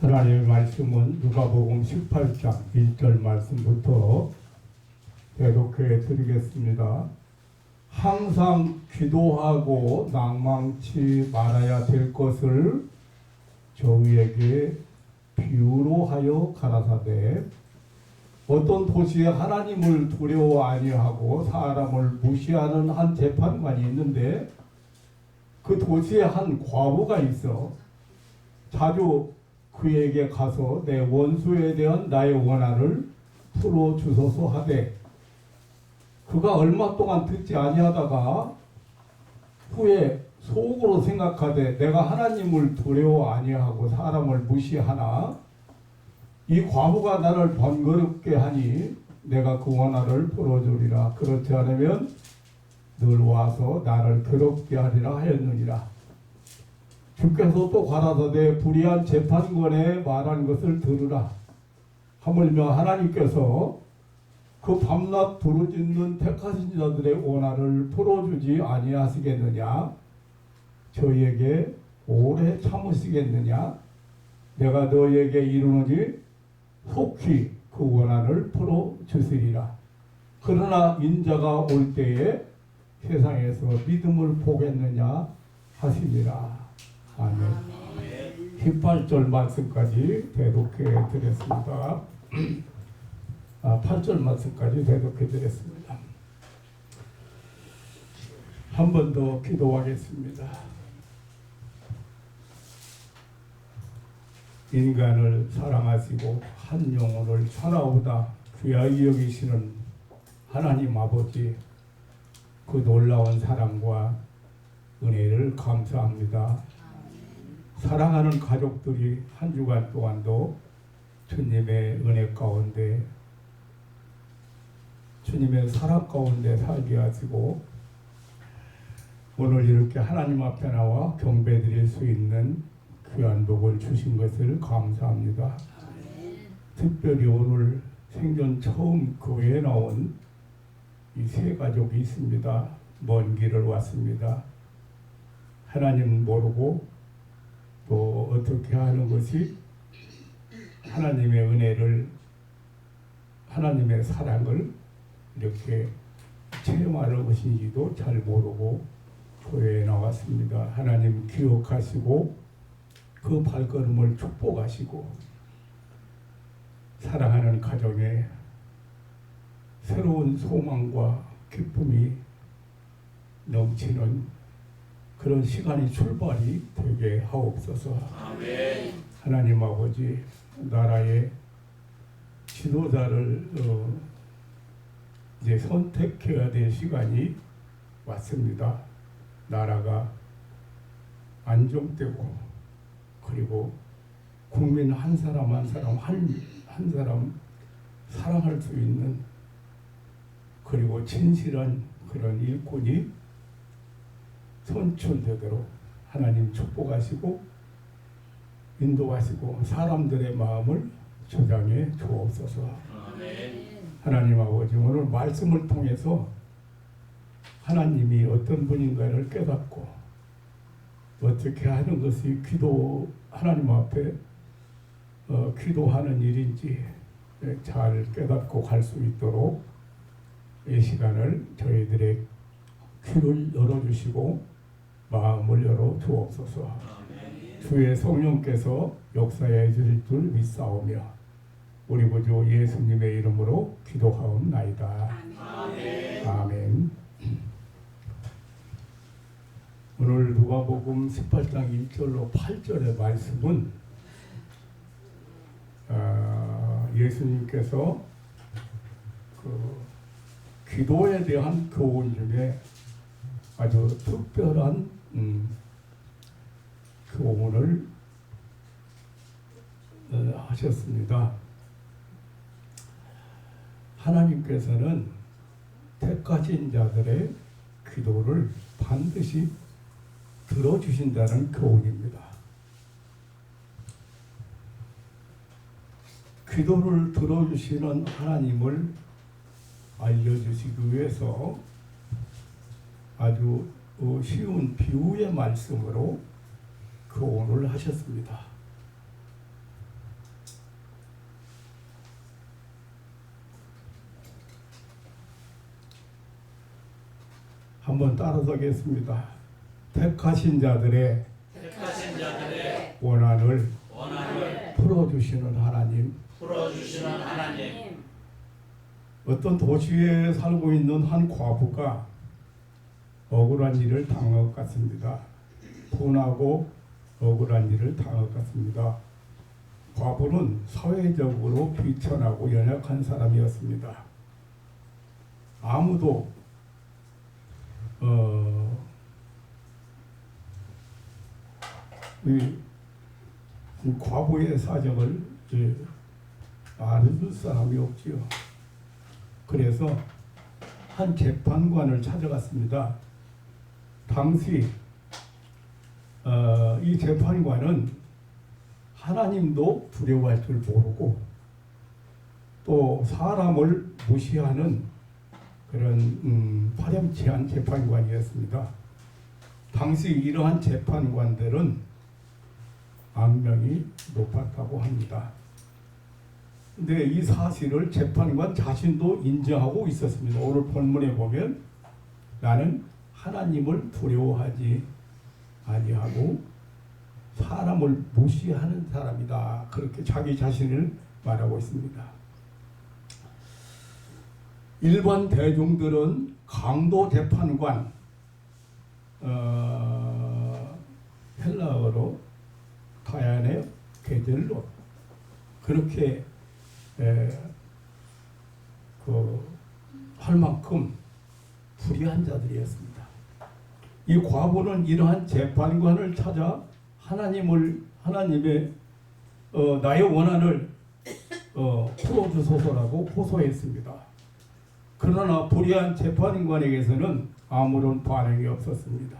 하나님의 말씀은 누가복음 18장 1절 말씀부터 대독해 드리겠습니다. 항상 기도하고 낭망치 말아야 될 것을 저희에게 비유로 하여 가라사대 어떤 도시에 하나님을 두려워 아니하고 사람을 무시하는 한 재판관이 있는데 그 도시에 한 과부가 있어. 자주 그에게 가서 내 원수에 대한 나의 원한을 풀어주소서 하되 그가 얼마 동안 듣지 아니하다가 후에 속으로 생각하되 내가 하나님을 두려워 아니하고 사람을 무시하나 이 과부가 나를 번거롭게 하니 내가 그 원한을 풀어주리라. 그렇지 않으면 늘 와서 나를 괴롭게 하리라 하였느니라. 주께서 또 가라사대 불의한 재판관의 말한 것을 들으라. 하물며 하나님께서 그 밤낮 부르짖는 택하신 자들의 원한을 풀어주지 아니하시겠느냐? 저희에게 오래 참으시겠느냐? 내가 너희에게 이르노니 속히 그 원한을 풀어주시리라. 그러나 인자가 올 때에 세상에서 믿음을 보겠느냐 하시니라. 아멘. 18절 말씀까지 대독해 드렸습니다. 8절 말씀까지 대독해 드렸습니다. 한 번 더 기도하겠습니다. 인간을 사랑하시고 한 영혼을 천하보다 귀하게 여기시는 하나님 아버지, 그 놀라운 사랑과 은혜를 감사합니다. 사랑하는 가족들이 한 주간 동안도 주님의 은혜 가운데, 주님의 사랑 가운데 살게 하시고 오늘 이렇게 하나님 앞에 나와 경배드릴 수 있는 귀한 복을 주신 것을 감사합니다. 특별히 오늘 생전 처음 교회에 나온 이 세 가족이 있습니다. 먼 길을 왔습니다. 하나님 모르고 또 어떻게 하는 것이 하나님의 은혜를, 하나님의 사랑을 이렇게 체험하는 것인지도 잘 모르고 교회에 나왔습니다. 하나님 기억하시고 그 발걸음을 축복하시고 사랑하는 가정에 새로운 소망과 기쁨이 넘치는 그런 시간이 출발이 되게 하옵소서. 아멘. 하나님 아버지, 나라의 지도자를 이제 선택해야 될 시간이 왔습니다. 나라가 안정되고 그리고 국민 한 사람 한 사람 한 사람 사랑할 수 있는 그리고 진실한 그런 일꾼이 선출되도록 하나님 축복하시고 인도하시고 사람들의 마음을 조장해 주옵소서. 아멘. 하나님 아버지, 오늘 말씀을 통해서 하나님이 어떤 분인가를 깨닫고 어떻게 하는 것이 하나님 앞에 기도하는 일인지 잘 깨닫고 갈 수 있도록 이 시간을 저희들의 귀를 열어주시고 마음을 열어 주옵소서. 주의 성령께서 역사해 주실 줄 믿사오며 우리 구주 예수님의 이름으로 기도하옵나이다. 아멘. 아멘. 오늘 누가복음 18장 1절로 8절의 말씀은 예수님께서 그 기도에 대한 교훈 중에 아주 특별한 교훈을 하셨습니다. 하나님께서는 택하신 자들의 기도를 반드시 들어주신다는 교훈입니다. 기도를 들어주시는 하나님을 알려주시기 위해서 아주 쉬운 비유의 말씀으로 교훈을 하셨습니다. 한번 따라서겠습니다. 택하신 자들의 택하신 자들의 원한을 원한을 풀어주시는 하나님, 풀어주시는 하나님. 어떤 도시에 살고 있는 한 과부가 억울한 일을 당한 것 같습니다. 분하고 억울한 일을 당한 것 같습니다. 과부는 사회적으로 비천하고 연약한 사람이었습니다. 아무도 이 과부의 사정을 알아줄 사람이 없지요. 그래서 한 재판관을 찾아갔습니다. 당시 이 재판관은 하나님도 두려워할 줄 모르고 또 사람을 무시하는 그런 파렴치한 재판관이었습니다. 당시 이러한 재판관들은 악명이 높았다고 합니다. 근데 이 사실을 재판관 자신도 인정하고 있었습니다. 오늘 본문에 보면 나는 하나님을 두려워하지 아니하고 사람을 무시하는 사람이다. 그렇게 자기 자신을 말하고 있습니다. 일반 대중들은 강도 재판관, 헬라어로 다야네 게델로 그렇게 할 만큼 불의한 자들이었습니다. 이 과부는 이러한 재판관을 찾아 하나님의 나의 원한을 풀어주소서라고 호소했습니다. 그러나 불의한 재판관에게서는 아무런 반응이 없었습니다.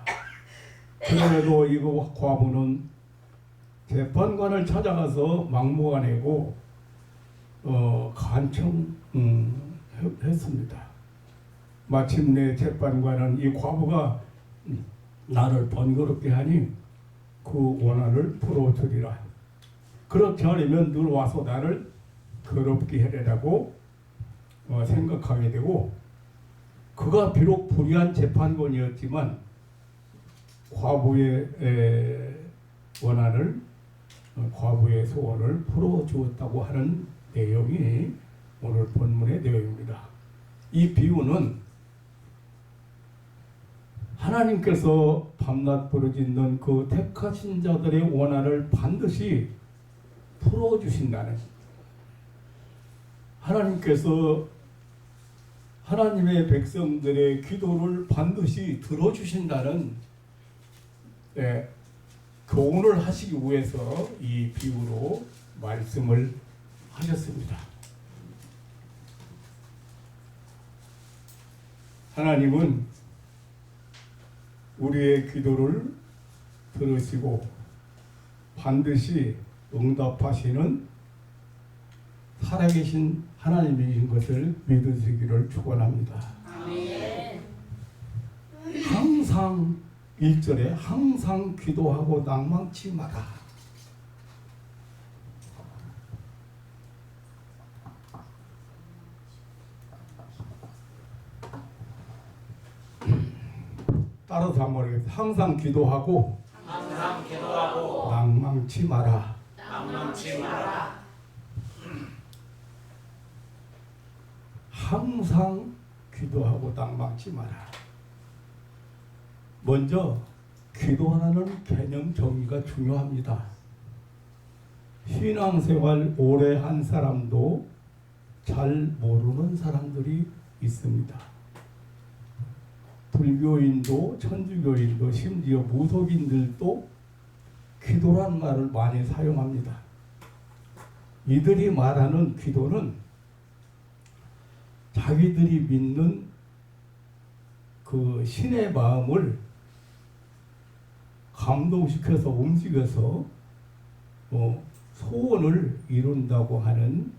그럼에도 이 과부는 재판관을 찾아가서 막무가내고 간청했습니다. 마침내 재판관은 이 과부가 나를 번거롭게 하니 그 원한을 풀어주리라. 그렇지 않으면 늘 와서 나를 더럽게 해라라고 생각하게 되고, 그가 비록 불의한 재판관이었지만 과부의 원한을, 과부의 소원을 풀어주었다고 하는 내용이 오늘 본문의 내용입니다. 이 비유는 하나님께서 밤낮 부르짖는 그 택하신 자들의 원한을 반드시 풀어주신다는, 하나님께서 하나님의 백성들의 기도를 반드시 들어주신다는 교훈을 하시기 위해서 이 비유로 말씀을 하셨습니다. 하나님은 우리의 기도를 들으시고 반드시 응답하시는 살아계신 하나님이신 것을 믿으시기를 축원합니다. 아멘. 항상 1절에 항상 기도하고 낭망치 마라. 따라서 한번 하겠습니다. 항상 기도하고 낭망치 마라. 낭망치 마라. 항상 기도하고 낭망치 마라. 먼저 기도하는 개념 정의가 중요합니다. 신앙생활 오래 한 사람도 잘 모르는 사람들이 있습니다. 불교인도 천주교인도 심지어 무속인들도 기도란 말을 많이 사용합니다. 이들이 말하는 기도는 자기들이 믿는 그 신의 마음을 감동시켜서 움직여서 소원을 이룬다고 하는,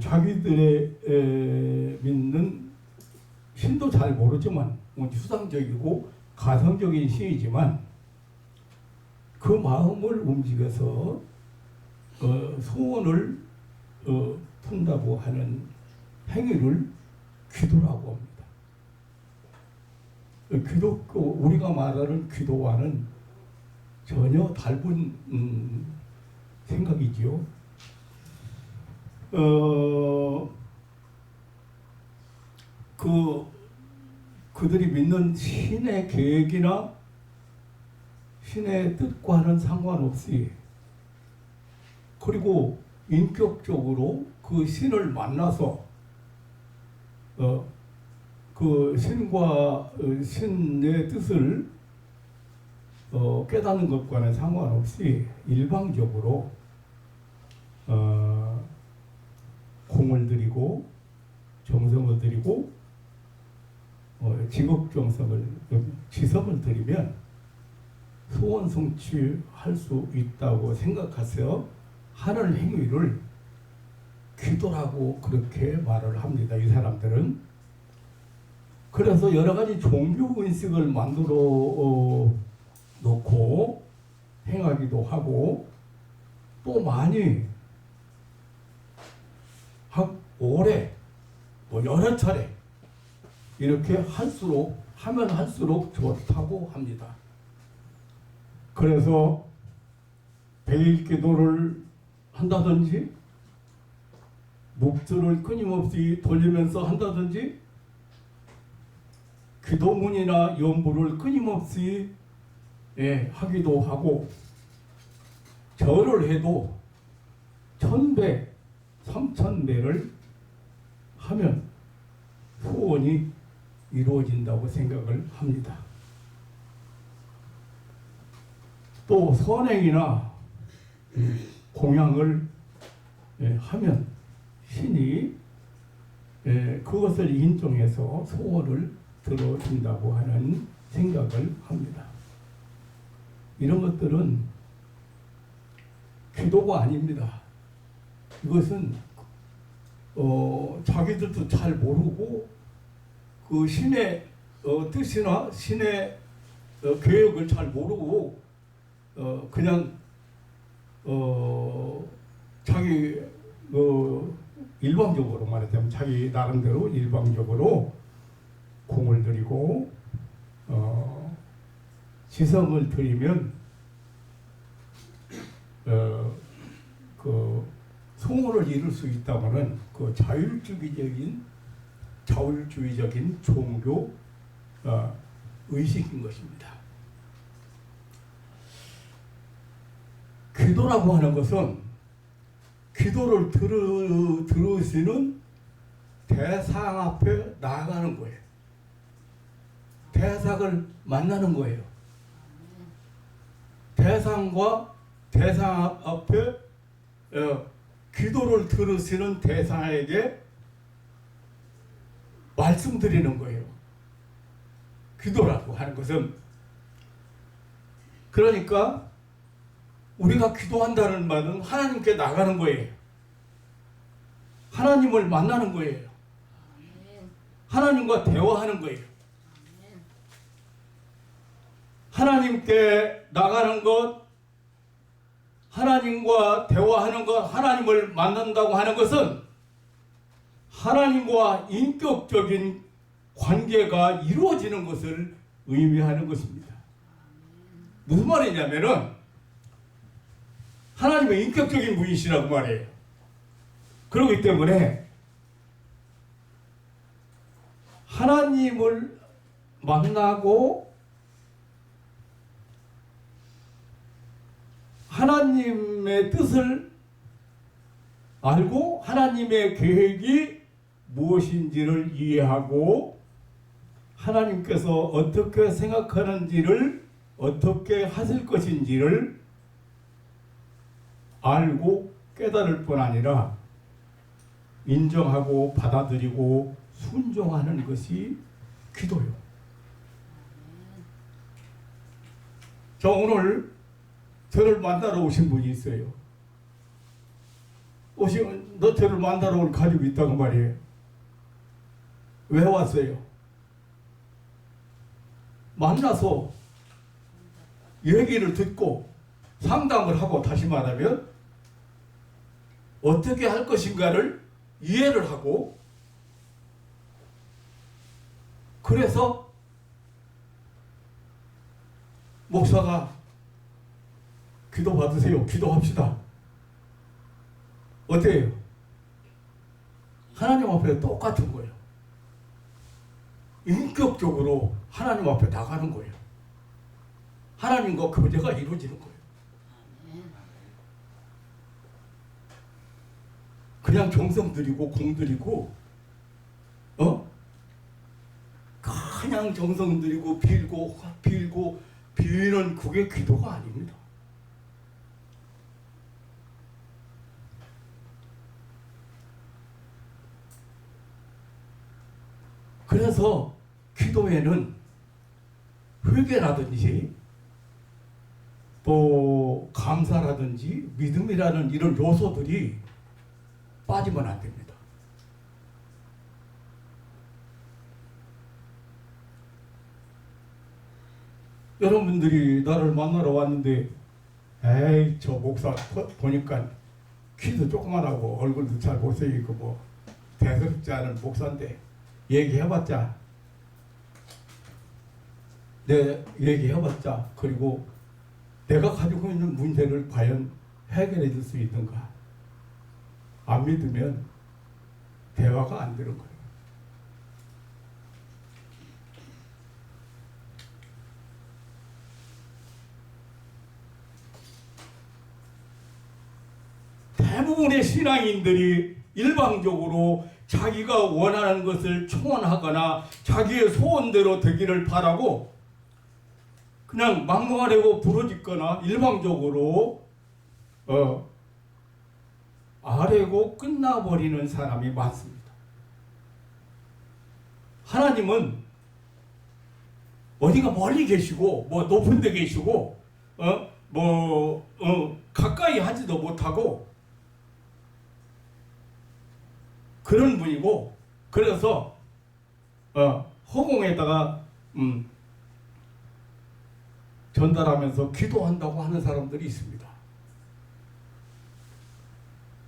자기들의 믿는 신도 잘 모르지만 추상적이고 가상적인 신이지만 그 마음을 움직여서 소원을 푼다고 하는 행위를 기도라고 합니다. 우리가 말하는 기도와는 전혀 다른 생각이지요. 그들이 믿는 신의 계획이나 신의 뜻과는 상관없이, 그리고 인격적으로 그 신을 만나서 그 신과 신의 뜻을 깨닫는 것과는 상관없이 일방적으로 공을 들이고 정성을 들이고 지성을 들이면 소원 성취할 수 있다고 생각하세요. 하는 행위를 기도라고 그렇게 말을 합니다. 이 사람들은. 그래서 여러 가지 종교 의식을 만들어 놓고 행하기도 하고, 또 많이 오래 여러 차례 이렇게 하면 할수록 좋다고 합니다. 그래서 백일 기도를 한다든지, 묵주를 끊임없이 돌리면서 한다든지, 기도문이나 연부를 끊임없이 하기도 하고, 절을 해도 1000배, 3000배를 하면 소원이 이루어진다고 생각을 합니다. 또 선행이나 공양을 하면 신이 그것을 인정해서 소원을 들어준다고 하는 생각을 합니다. 이런 것들은 기도가 아닙니다. 이것은 자기들도 잘 모르고 그 신의 뜻이나 신의 계획을 잘 모르고 그냥 자기 일방적으로 말하자면 자기 나름대로 일방적으로 공을 들이고 지성을 들이면 그 소원을 이룰 수 있다면은 그 자율주의적인 종교 의식인 것입니다. 기도라고 하는 것은 기도를 들으시는 대상 앞에 나아가는 거예요. 대상을 만나는 거예요. 대상과 대상 앞에 기도를 들으시는 대상에게 말씀드리는 거예요. 기도라고 하는 것은. 그러니까 우리가 기도한다는 말은 하나님께 나가는 거예요. 하나님을 만나는 거예요. 하나님과 대화하는 거예요. 하나님께 나가는 것, 하나님과 대화하는 것, 하나님을 만난다고 하는 것은 하나님과 인격적인 관계가 이루어지는 것을 의미하는 것입니다. 무슨 말이냐면은 하나님의 인격적인 분이시라고 말해요. 그렇기 때문에 하나님을 만나고 하나님의 뜻을 알고 하나님의 계획이 무엇인지를 이해하고 하나님께서 어떻게 생각하는지를 어떻게 하실 것인지를 알고 깨달을 뿐 아니라 인정하고 받아들이고 순종하는 것이 기도요. 저 오늘 저를 만나러 오신 분이 있어요. 너 저를 만나러 올 가지고 있다고 말이에요. 왜 왔어요? 만나서 얘기를 듣고 상담을 하고, 다시 말하면 어떻게 할 것인가를 이해를 하고, 그래서 목사가 기도 받으세요. 기도합시다. 어때요? 하나님 앞에 똑같은 거예요. 인격적으로 하나님 앞에 나가는 거예요. 하나님과 교제가 이루어지는 거예요. 그냥 정성 들이고 공 들이고 그냥 정성 들이고 빌고 비는 그게 기도가 아닙니다. 그래서 기도에는 회개라든지 또 감사라든지 믿음이라는 이런 요소들이 빠지면 안 됩니다. 여러분들이 나를 만나러 왔는데 에이 저 목사 보니까 키도 조그만하고 얼굴도 잘 못생기고 뭐 대수롭지 않은 목사인데 얘기해봤자 얘기해봤자 그리고 내가 가지고 있는 문제를 과연 해결해 줄 수 있는가 안 믿으면 대화가 안 되는 거예요. 대부분의 신앙인들이 일방적으로 자기가 원하는 것을 초원하거나 자기의 소원대로 되기를 바라고 그냥 막무가내고 부러지거나 일방적으로 아뢰고 끝나버리는 사람이 많습니다. 하나님은 어디가 멀리 계시고 뭐 높은 데 계시고 가까이 하지도 못하고 그런 분이고 그래서 허공에다가 전달하면서 기도한다고 하는 사람들이 있습니다.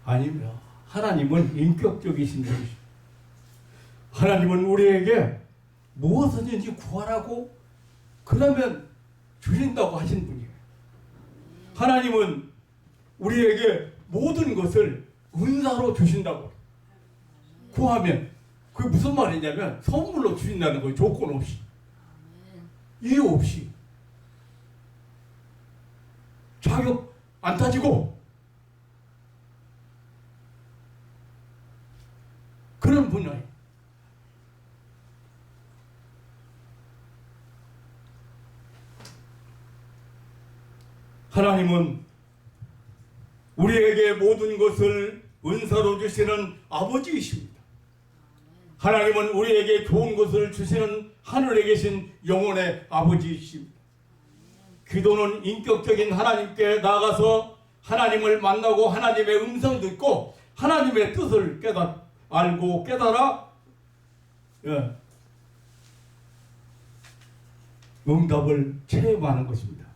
아니면 하나님은 인격적이신 분이십니다. 하나님은 우리에게 무엇이든지 구하라고 그러면 주신다고 하신 분이에요. 하나님은 우리에게 모든 것을 은사로 주신다고 구하면 그게 무슨 말이냐면 선물로 주신다는 거예요. 조건 없이 이유 없이 자격 안 따지고 그런 분야예요. 하나님은 우리에게 모든 것을 은사로 주시는 아버지이십니다. 하나님은 우리에게 좋은 것을 주시는 하늘에 계신 영혼의 아버지이십니다. 기도는 인격적인 하나님께 나가서 하나님을 만나고 하나님의 음성 듣고 하나님의 뜻을 알고 깨달아 응답을 체험하는 것입니다.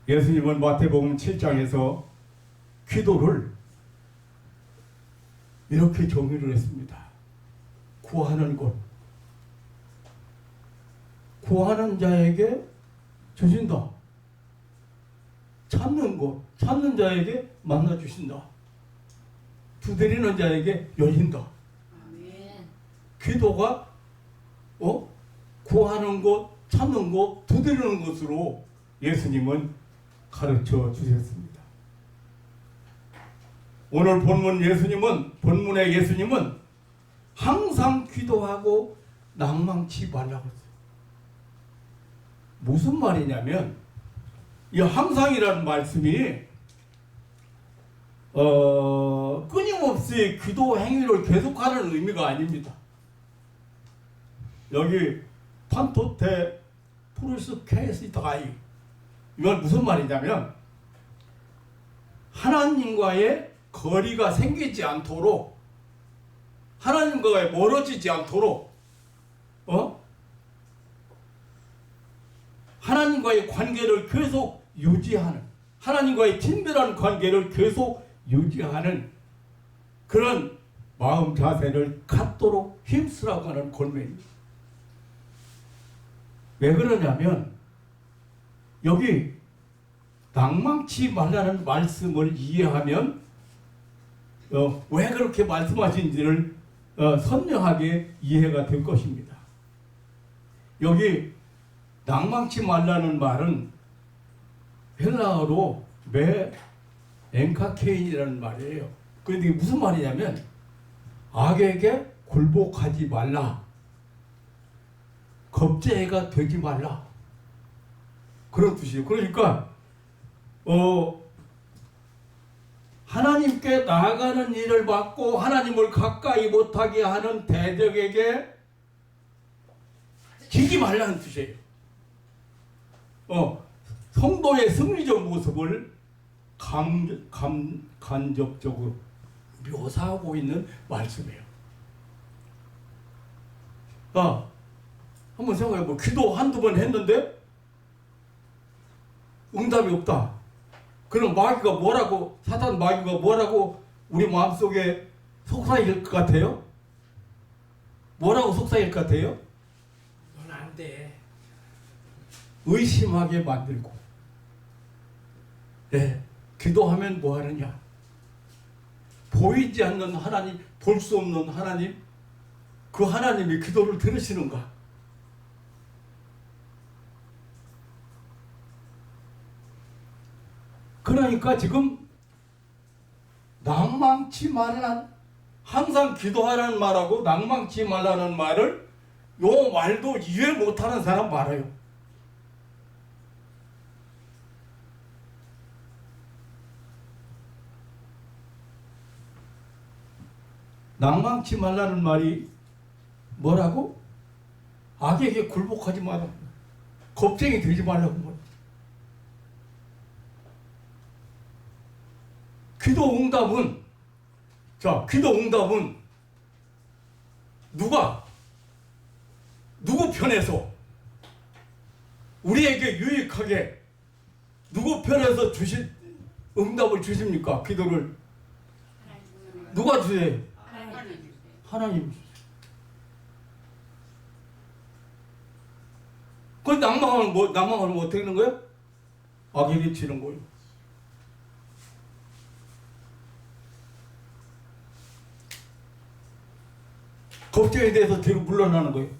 예수님은 마태복음 7장에서 기도를 이렇게 정의를 했습니다. 구하는 것, 구하는 자에게 주신다. 찾는 것, 찾는 자에게 만나 주신다. 두드리는 자에게 열린다. 아멘. 기도가 구하는 것, 찾는 것, 두드리는 것으로 예수님은 가르쳐 주셨습니다. 오늘 본문의 예수님은 항상 기도하고 낭망치 말라고 했어요. 무슨 말이냐면 이 항상이라는 말씀이 끊임없이 기도 행위를 계속하는 의미가 아닙니다. 여기 판토테 프루스 케시다이 이건 무슨 말이냐면 하나님과의 거리가 생기지 않도록 하나님과의 멀어지지 않도록 하나님과의 관계를 계속 유지하는 하나님과의 친밀한 관계를 계속 유지하는 그런 마음 자세를 갖도록 힘쓰라고 하는 권면입니다. 왜 그러냐면 여기 낭망치 말라는 말씀을 이해하면 왜 그렇게 말씀하신지를 선명하게 이해가 될 것입니다. 여기 낭망치 말라는 말은 헬라어로 메 엔카케인이라는 말이에요. 그런데 이게 무슨 말이냐면 악에게 굴복하지 말라, 겁제가 되지 말라, 그런 뜻이에요. 그러니까 하나님께 나아가는 일을 막고 하나님을 가까이 못하게 하는 대적에게 지지 말라는 뜻이에요. 성도의 승리적 모습을 간접적으로 묘사하고 있는 말씀이에요. 한번 생각해보면 기도 한두 번 했는데 응답이 없다. 그럼 마귀가 뭐라고, 사탄 마귀가 뭐라고 우리 마음속에 속삭일 것 같아요? 뭐라고 속삭일 것 같아요? 넌 안 돼. 의심하게 만들고, 기도하면 뭐 하느냐? 보이지 않는 하나님, 볼 수 없는 하나님, 그 하나님이 기도를 들으시는가? 그러니까 지금 낭망치 말라는, 항상 기도하라는 말하고 낭망치 말라는 말을 요 말도 이해 못하는 사람 많아요. 낭망치 말라는 말이 뭐라고? 악에게 굴복하지 마라, 겁쟁이 되지 말라고 말이야. 기도 응답은 누구 편에서 우리에게 유익하게 누구 편에서 응답을 주십니까? 기도를 누가 주세요? 하나님. 그 낭망하면 어떻게 되는 거예요? 악에게 치는 거예요. 걱정에 대해서 뒤로 물러나는 거예요.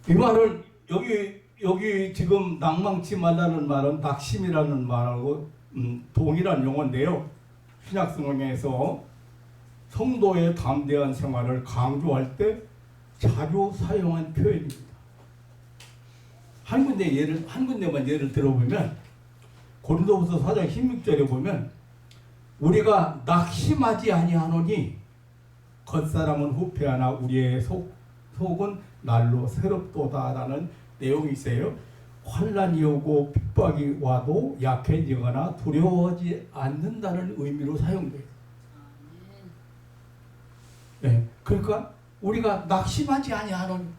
이 말은 여기 지금 낭망치 말라는 말은 낙심이라는 말하고 동일한 용어인데요. 신약성경에서 성도의 담대한 생활을 강조할 때 자주 사용한 표현입니다. 한 군데만 예를 들어보면 고린도후서 4장 16절에 보면 우리가 낙심하지 아니하노니 겉사람은 후패하나 우리의 속은 날로 새롭도다라는 내용이 있어요. 환난이 오고 핍박이 와도 약해지거나 두려워하지 않는다는 의미로 사용돼요. 네, 그러니까 우리가 낙심하지 아니하노니,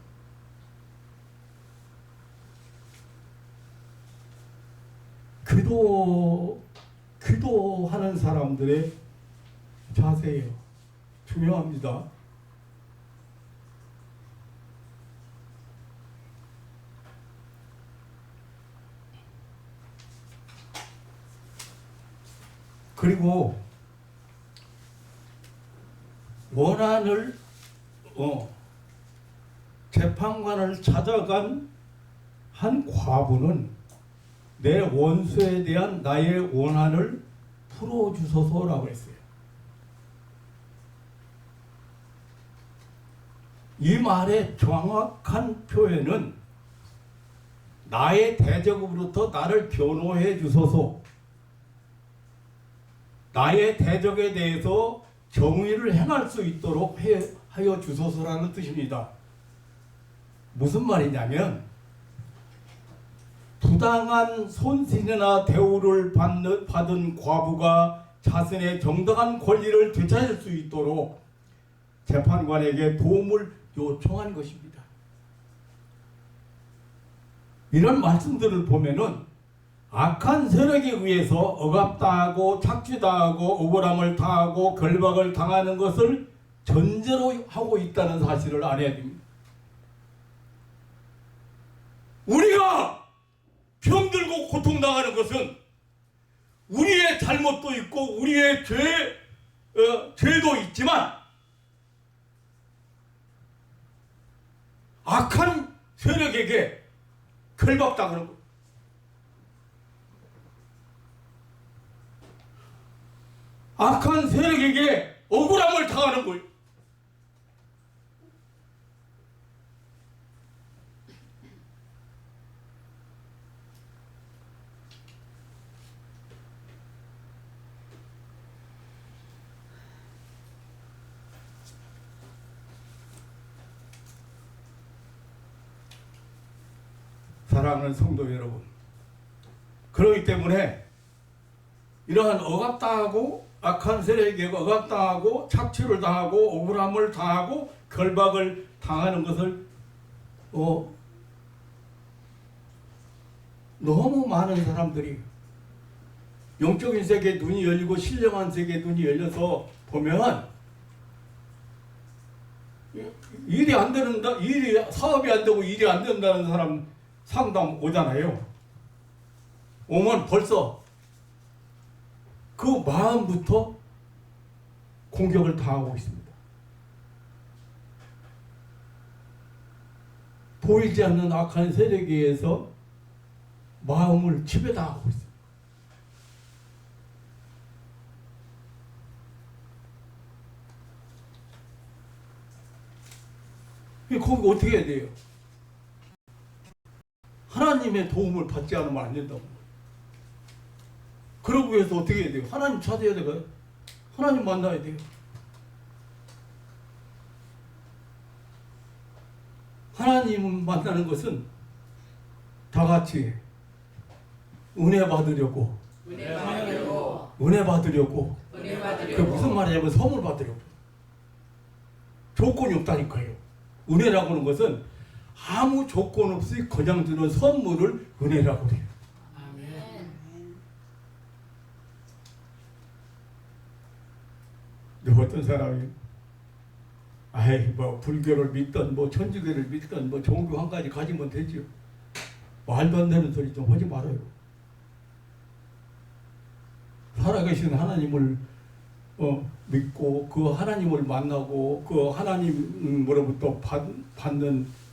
기도하는 사람들의 자세예요. 중요합니다. 그리고 원한을 재판관을 찾아간 한 과부는 내 원수에 대한 나의 원한을 풀어주소서라고 했어요. 이 말의 정확한 표현은 나의 대적으로부터 나를 변호해 주소서, 나의 대적에 대해서 정의를 행할 수 있도록 하여 주소서라는 뜻입니다. 무슨 말이냐면 부당한 손실이나 대우를 받은 과부가 자신의 정당한 권리를 되찾을 수 있도록 재판관에게 도움을 요청한 것입니다. 이런 말씀들을 보면은 악한 세력에 의해서 억압당하고 착취당하고 억울함을 당하고 결박을 당하는 것을 전제로 하고 있다는 사실을 알아야 됩니다. 우리가 병들고 고통당하는 것은 우리의 잘못도 있고 우리의 죄도 있지만 악한 세력에게 결박당하는 것. 악한 세력에게 억울함을 당하는 거예요. 사랑하는 성도 여러분, 그렇기 때문에 이러한 억압당하고 악한 세력에게 억압당하고 착취를 당하고 억울함을 당하고 결박을 당하는 것을 너무 많은 사람들이 영적인 세계에 눈이 열리고 신령한 세계에 눈이 열려서 보면 일이 안 되는다, 사업이 안 되고 일이 안 된다는 사람 상담 오잖아요. 오면 벌써 그 마음부터 공격을 당하고 있습니다. 보이지 않는 악한 세력에 의해서 마음을 지배당하고 있습니다. 거기 어떻게 해야 돼요? 하나님의 도움을 받지 않으면 안 된다고. 그러기 위해서 어떻게 해야 돼요? 하나님 찾아야 돼요. 하나님 만나야 돼요. 하나님 만나는 것은 다 같이 은혜 받으려고. 그 무슨 말이냐면 선물 받으려고. 조건이 없다니까요. 은혜라고 하는 것은 아무 조건 없이 그냥 주는 선물을 은혜라고 해요. 아멘. 어떤 사람이 뭐 불교를 믿던 뭐 천주교를 믿던 뭐 종교 한 가지 가지면 되지요. 말도 안 되는 소리 좀 하지 말아요. 살아계신 하나님을 믿고 그 하나님을 만나고 그 하나님으로부터 받는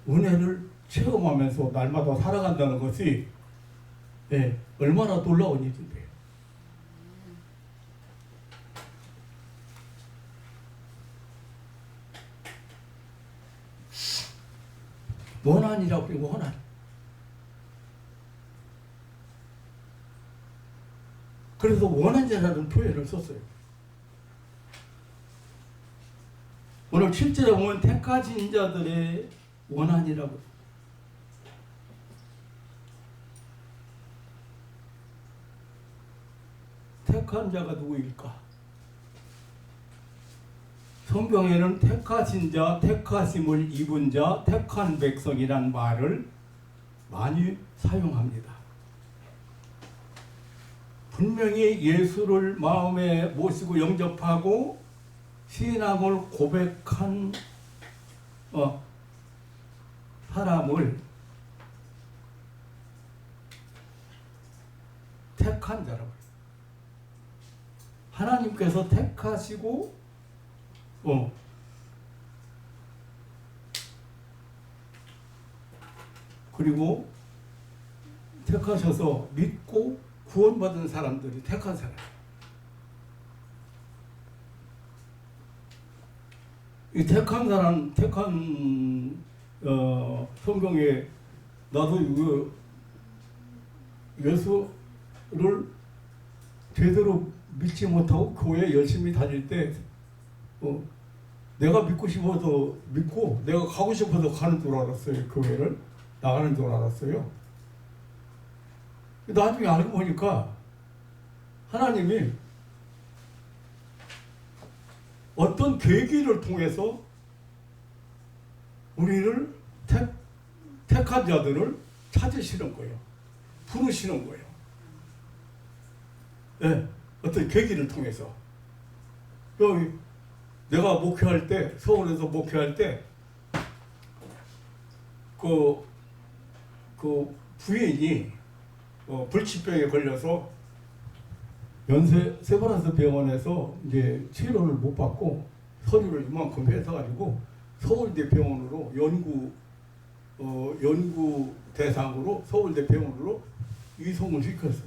은혜를 체험하면서 날마다 살아간다는 것이 얼마나 놀라운 일인데요. 원한이라고 그리고 원한. 그래서 원한제라는 표현을 썼어요. 오늘 7절에 보면 택하신 자들의 원한이라고. 택한 자가 누구일까? 성경에는 택하신 자, 택하심을 입은 자, 택한 백성이란 말을 많이 사용합니다. 분명히 예수를 마음에 모시고 영접하고 신앙을 고백한 사람을 택한 자라고. 하나님께서 택하시고 그리고 택하셔서 믿고 구원받은 사람들이 택한 사람. 이 택한 사람, 성경에 나도 예수를 제대로 믿지 못하고 교회 열심히 다닐 때 내가 믿고 싶어서 믿고 내가 가고 싶어서 가는 줄 알았어요. 교회를 나가는 줄 알았어요. 나중에 알고 보니까 하나님이 어떤 계기를 통해서 우리를 택한 자들을 찾으시는 거예요. 부르시는 거예요. 예, 어떤 계기를 통해서. 여기 내가 목회할 때, 서울에서 목회할 때, 그 부인이 불치병에 걸려서 세브란스 병원에서 이제 치료를 못 받고 서류를 이만큼 해서 서울대 병원으로 연구 대상으로 서울대 병원으로 이송을 시켰어.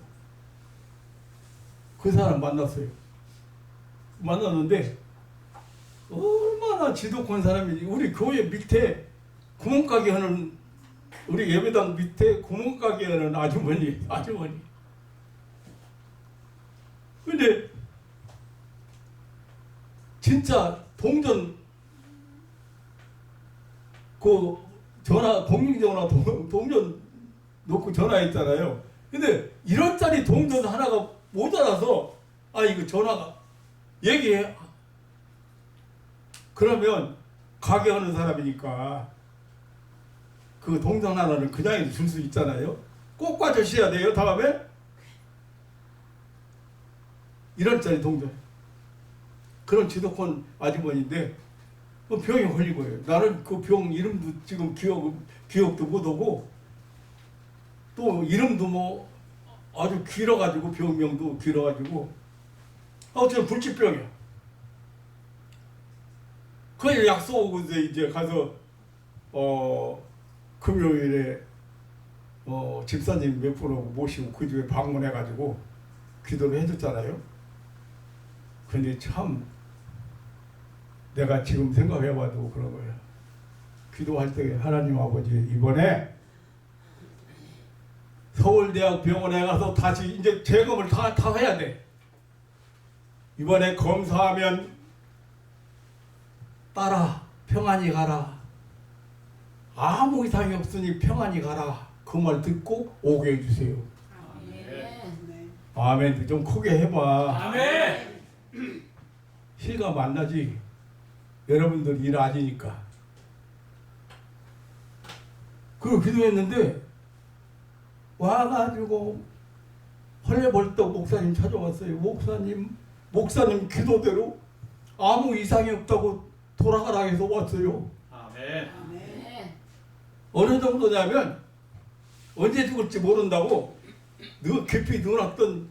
그 사람 만났어요. 만났는데 얼마나 지독한 사람이지. 우리 교회 밑에 구멍가게 하는, 우리 예배당 밑에 구멍가게 하는 아주머니. 근데 진짜 동전 그 전화 공중전화 동전 놓고 전화했잖아요. 근데 1원짜리 동전 하나가 모자라서 이거 전화가 얘기해. 그러면 가게 하는 사람이니까 그 동전 하나는 그냥 줄 수 있잖아요. 꼭 가져셔야 돼요. 다음에 1원짜리 동전. 그런 지독한 아주머니인데 병에 걸린 거예요. 나는 그 병 이름도 지금 기억도 못하고 또 이름도 뭐 아주 길어가지고 병명도 길어가지고 어쨌든 불치병이야. 그래 약속하고 이제 가서 금요일에 집사님 몇 분하고 모시고 그 집에 방문해가지고 기도를 해줬잖아요. 근데 참 내가 지금 생각해봐도 그런 거예요. 기도할 때 하나님 아버지 이번에 서울대학 병원에 가서 다시 이제 재검을 다 해야 돼. 이번에 검사하면 딸아 평안히 가라. 아무 이상이 없으니 평안히 가라. 그 말 듣고 오게 해주세요. 아멘. 좀 크게 해봐. 아멘. 실감 안 나지? 여러분들 일 아니니까. 그리고 기도했는데 와가지고 헐레벌떡 목사님 찾아왔어요. 목사님 기도대로 아무 이상이 없다고 돌아가라 해서 왔어요. 아멘. 어느 정도냐면 언제 죽을지 모른다고 깊이 넣어놨던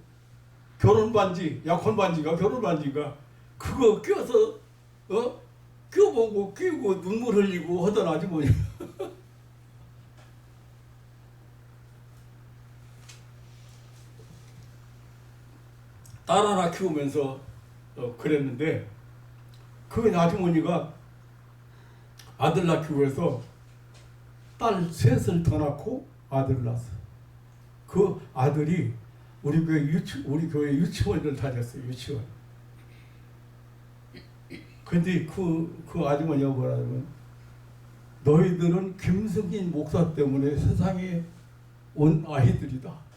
결혼반지, 약혼반지가 결혼반지가 그거 껴서 껴보고 끼고 눈물 흘리고 하던 아주머니. 딸 하나 키우면서 그랬는데 그 아주머니가 아들 낳기 위해서 딸 셋을 더 낳고 아들을 낳았어. 그 아들이 우리 교회 유치원을 다녔어요. 유치원. 근데 그 아주머니가 뭐라면 너희들은 김승진 목사 때문에 세상에 온 아이들이다.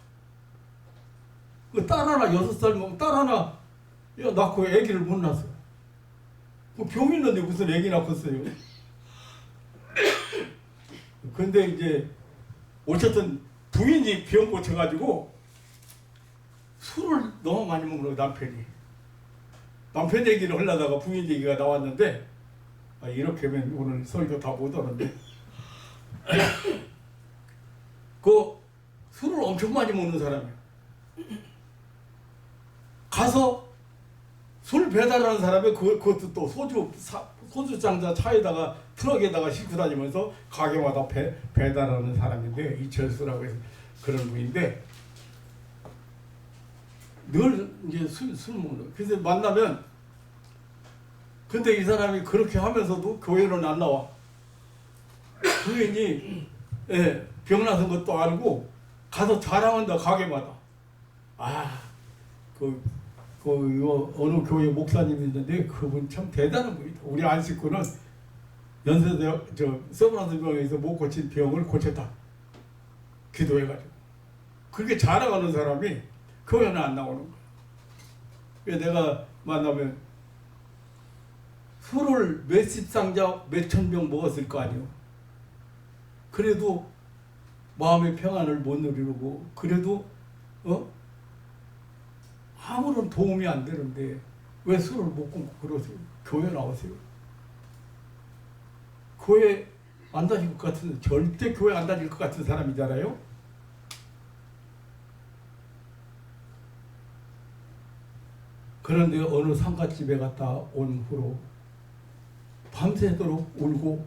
그 딸 하나 6살 먹은 딸 하나 낳고 아기를 못 낳았어. 병 있는데 무슨 아기 낳겠어요. 근데 이제 어쨌든 부인이 병 고쳐가지고 술을 너무 많이 먹는 남편이. 남편 얘기를 하려다가 부인 얘기가 나왔는데 이렇게 하면 오늘 설교 다 못하는데 그 술을 엄청 많이 먹는 사람이에요. 가서 술 배달하는 사람이 그것도 또 소주 장자 차에다가 트럭에다가 싣고 다니면서 가게마다 배달하는 사람인데 이철수라고 해서 그런 분인데 늘 이제 술 먹는 거예요. 그래서 만나면 근데 이 사람이 그렇게 하면서도 교회는 안 나와. 부인이 병나선 것도 알고 가서 자랑한다 가게마다. 어느 교회 목사님이 있는데 그분 참 대단한 분이다. 우리 안 식구는 연세대학 세브란스 병원에서 못 고친 병을 고쳤다. 기도해가지고. 그렇게 자랑하는 사람이 교회는 안 나오는 거야. 그래서 내가 만나면 술을 몇십 상자 몇천 병 먹었을 거 아니에요. 그래도 마음의 평안을 못 누리고 그래도 아무런 도움이 안 되는데 왜 술을 못 끊고 그러세요? 교회 나오세요. 교회 안 다닐 것 같은, 절대 교회 안 다닐 것 같은 사람이잖아요. 그런데 어느 상가집에 갔다 온 후로 밤새도록 울고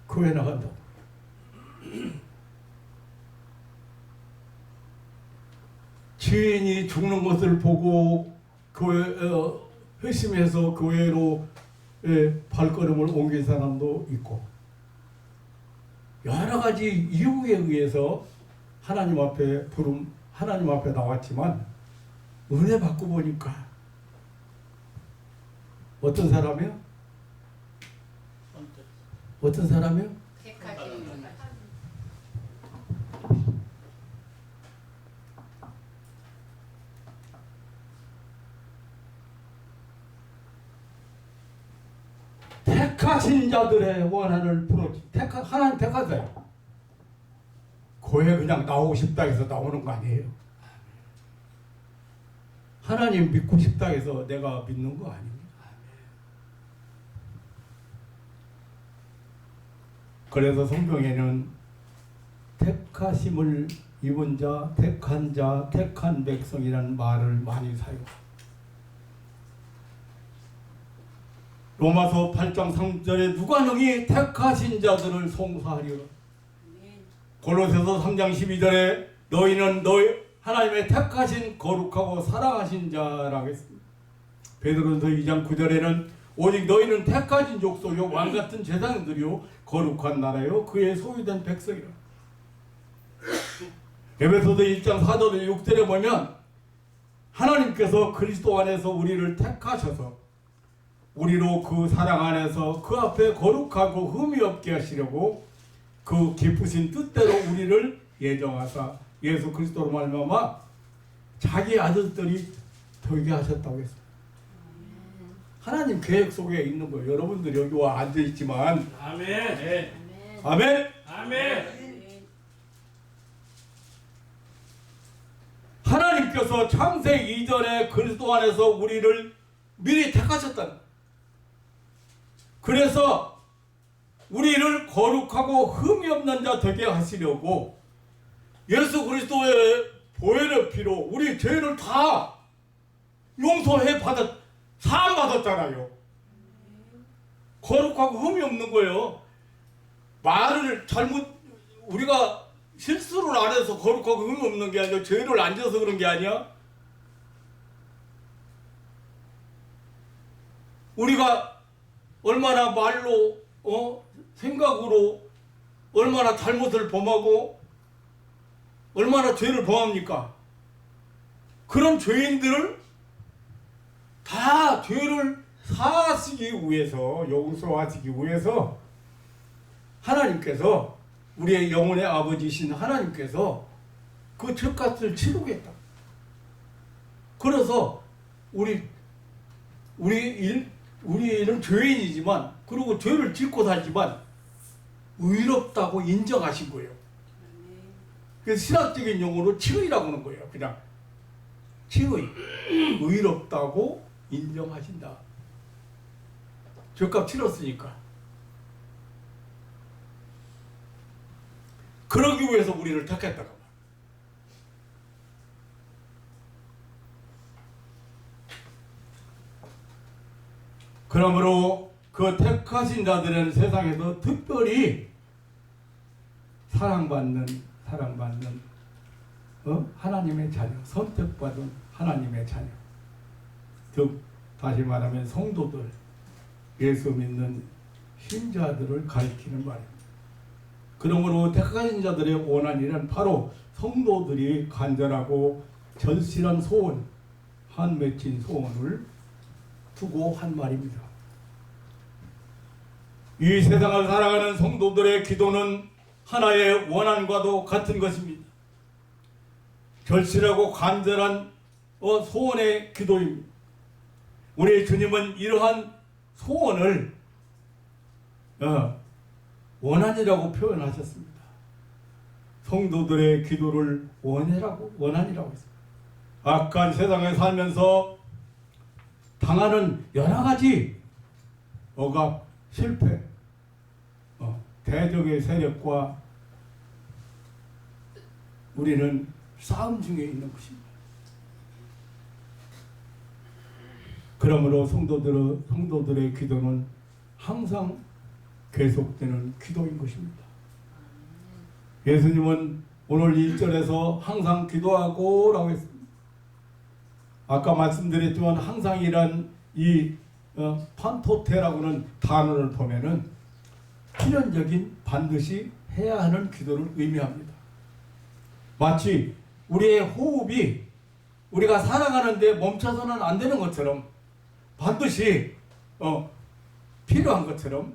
교회 나간다고. 지인이 죽는 것을 보고 교회 회심해서 교회로 발걸음을 옮긴 사람도 있고, 여러 가지 이유에 의해서 하나님 앞에 하나님 앞에 나왔지만 은혜 받고 보니까 어떤 사람이요? 어떤 사람이요? 택하신 자들의 원한을 풀어지. 하나님 택하세요. 교회 그냥 나오고 싶다 해서 나오는 거 아니에요. 하나님 믿고 싶다 해서 내가 믿는 거 아닙니다. 그래서 성경에는 택하심을 입은 자, 택한 자, 택한 백성이라는 말을 많이 사용합니다. 로마서 8장 3절에 누가 능히 택하신 자들을 송사하리라. 골로새서 3장 12절에 너희는 하나님의 택하신 거룩하고 사랑하신 자라고 했습니다. 베드로전서 2장 9절에는 오직 너희는 택하신 족속이요 왕같은 제사장들이요 거룩한 나라요 그의 소유된 백성이라. 에베소서 1장 4절 6절에 보면 하나님께서 그리스도 안에서 우리를 택하셔서 우리로 그 사랑 안에서 그 앞에 거룩하고 흠이 없게 하시려고 그 기쁘신 뜻대로 우리를 예정하사 예수 그리스도로 말미암아 자기 아들들이 되게 하셨다고 했어요. 하나님 계획 속에 있는 거예요. 여러분들 여기 와 앉아 있지만 아멘. 아멘. 아멘. 하나님께서 창세기 이전에 그리스도 안에서 우리를 미리 택하셨다. 그래서 우리를 거룩하고 흠이 없는 자 되게 하시려고 예수 그리스도의 보혈의 피로 우리 죄를 다 용서해 사함 받았잖아요. 거룩하고 흠이 없는 거예요. 말을 우리가 실수를 안 해서 거룩하고 흠이 없는 게 아니라 죄를 안 져서 그런 게 아니야. 우리가 얼마나 말로 생각으로 얼마나 잘못을 범하고 얼마나 죄를 범합니까? 그런 죄인들을 다 죄를 사하시기 위해서 용서하시기 위해서 하나님께서 우리의 영혼의 아버지신 하나님께서 그 죄값을 치르겠다. 그래서 우리는 죄인이지만 그리고 죄를 짓고 살지만 의롭다고 인정하신 거예요. 그래서 신학적인 용어로 칭의라고 하는 거예요. 그냥 칭의, 의롭다고 인정하신다. 죄값 치렀으니까. 그러기 위해서 우리를 택했다고 말이에요. 그러므로 그 택하신 자들은 세상에서 특별히 사랑받는 하나님의 자녀, 선택받은 하나님의 자녀, 즉 다시 말하면 성도들, 예수 믿는 신자들을 가리키는 말입니다. 그러므로 택하신 자들의 원한이란 바로 성도들이 간절하고 절실한 소원, 한 맺힌 소원을 두고 한 말입니다. 이 세상을 살아가는 성도들의 기도는 하나의 원한과도 같은 것입니다. 절실하고 간절한 소원의 기도입니다. 우리 주님은 이러한 소원을 원한이라고 표현하셨습니다. 성도들의 기도를 원한이라고 했습니다. 악한 세상에 살면서 당하는 여러 가지 억압, 실패, 대적의 세력과 우리는 싸움 중에 있는 것입니다. 그러므로 성도들의 기도는 항상 계속되는 기도인 것입니다. 예수님은 오늘 1절에서 항상 기도하고 라고 했습니다. 아까 말씀드렸지만 항상이란 이 판토테라고는 단어를 보면은 필연적인 반드시 해야 하는 기도를 의미합니다. 마치 우리의 호흡이 우리가 살아가는데 멈춰서는 안 되는 것처럼 반드시 필요한 것처럼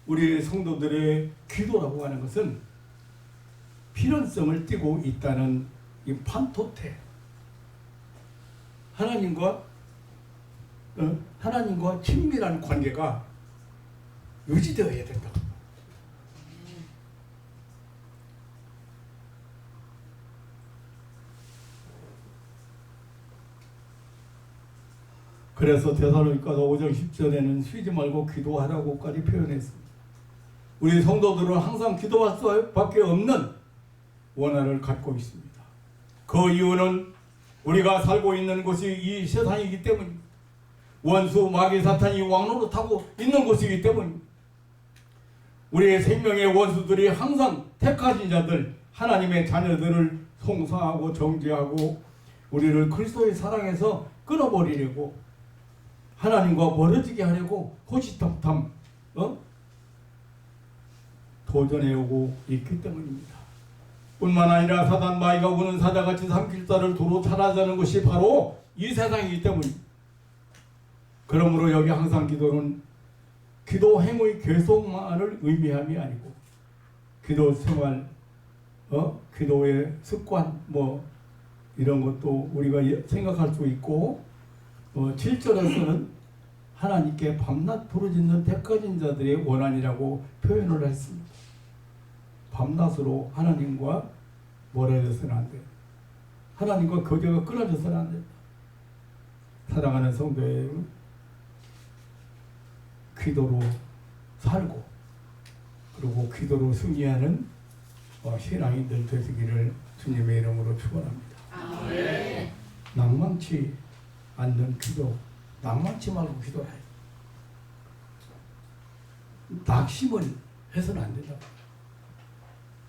우리 성도들의 기도라고 하는 것은 필연성을 띠고 있다는 이 판토테, 하나님과 친밀한 관계가 유지되어야 된다. 그래서 데살로니가서 5장 10절에는 쉬지 말고 기도하라고까지 표현했습니다. 우리 성도들은 항상 기도할 수밖에 없는 원한을 갖고 있습니다. 그 이유는 우리가 살고 있는 곳이 이 세상이기 때문입니다. 원수 마귀 사탄이 왕노릇하고 있는 곳이기 때문입니다. 우리의 생명의 원수들이 항상 택하신 자들, 하나님의 자녀들을 송사하고 정죄하고 우리를 그리스도의 사랑에서 끊어버리려고 하나님과 멀어지게 하려고 호시탐탐 도전해오고 있기 때문입니다. 뿐만 아니라 사단 마귀가 우는 사자같이 삼킬 자를 도로 찾아자는 것이 바로 이 세상이기 때문입니다. 그러므로 여기 항상 기도는 기도 행의 계속만을 의미함이 아니고 기도 생활, 기도의 습관 이런 것도 우리가 생각할 수 있고 7절에서는 하나님께 밤낮 부르짖는 택하신 자들의 원한이라고 표현을 했습니다. 밤낮으로 하나님과 멀어져서는 안 돼요. 하나님과 교제가 끊어져서는 안 됩니다. 사랑하는 성도의 기도로 살고 그리고 기도로 승리하는 신앙인들 되시기를 주님의 이름으로 축원합니다. 아멘. 낭만치 않는 기도, 낭만치 말고 기도해. 낙심을 해서는 안 된다.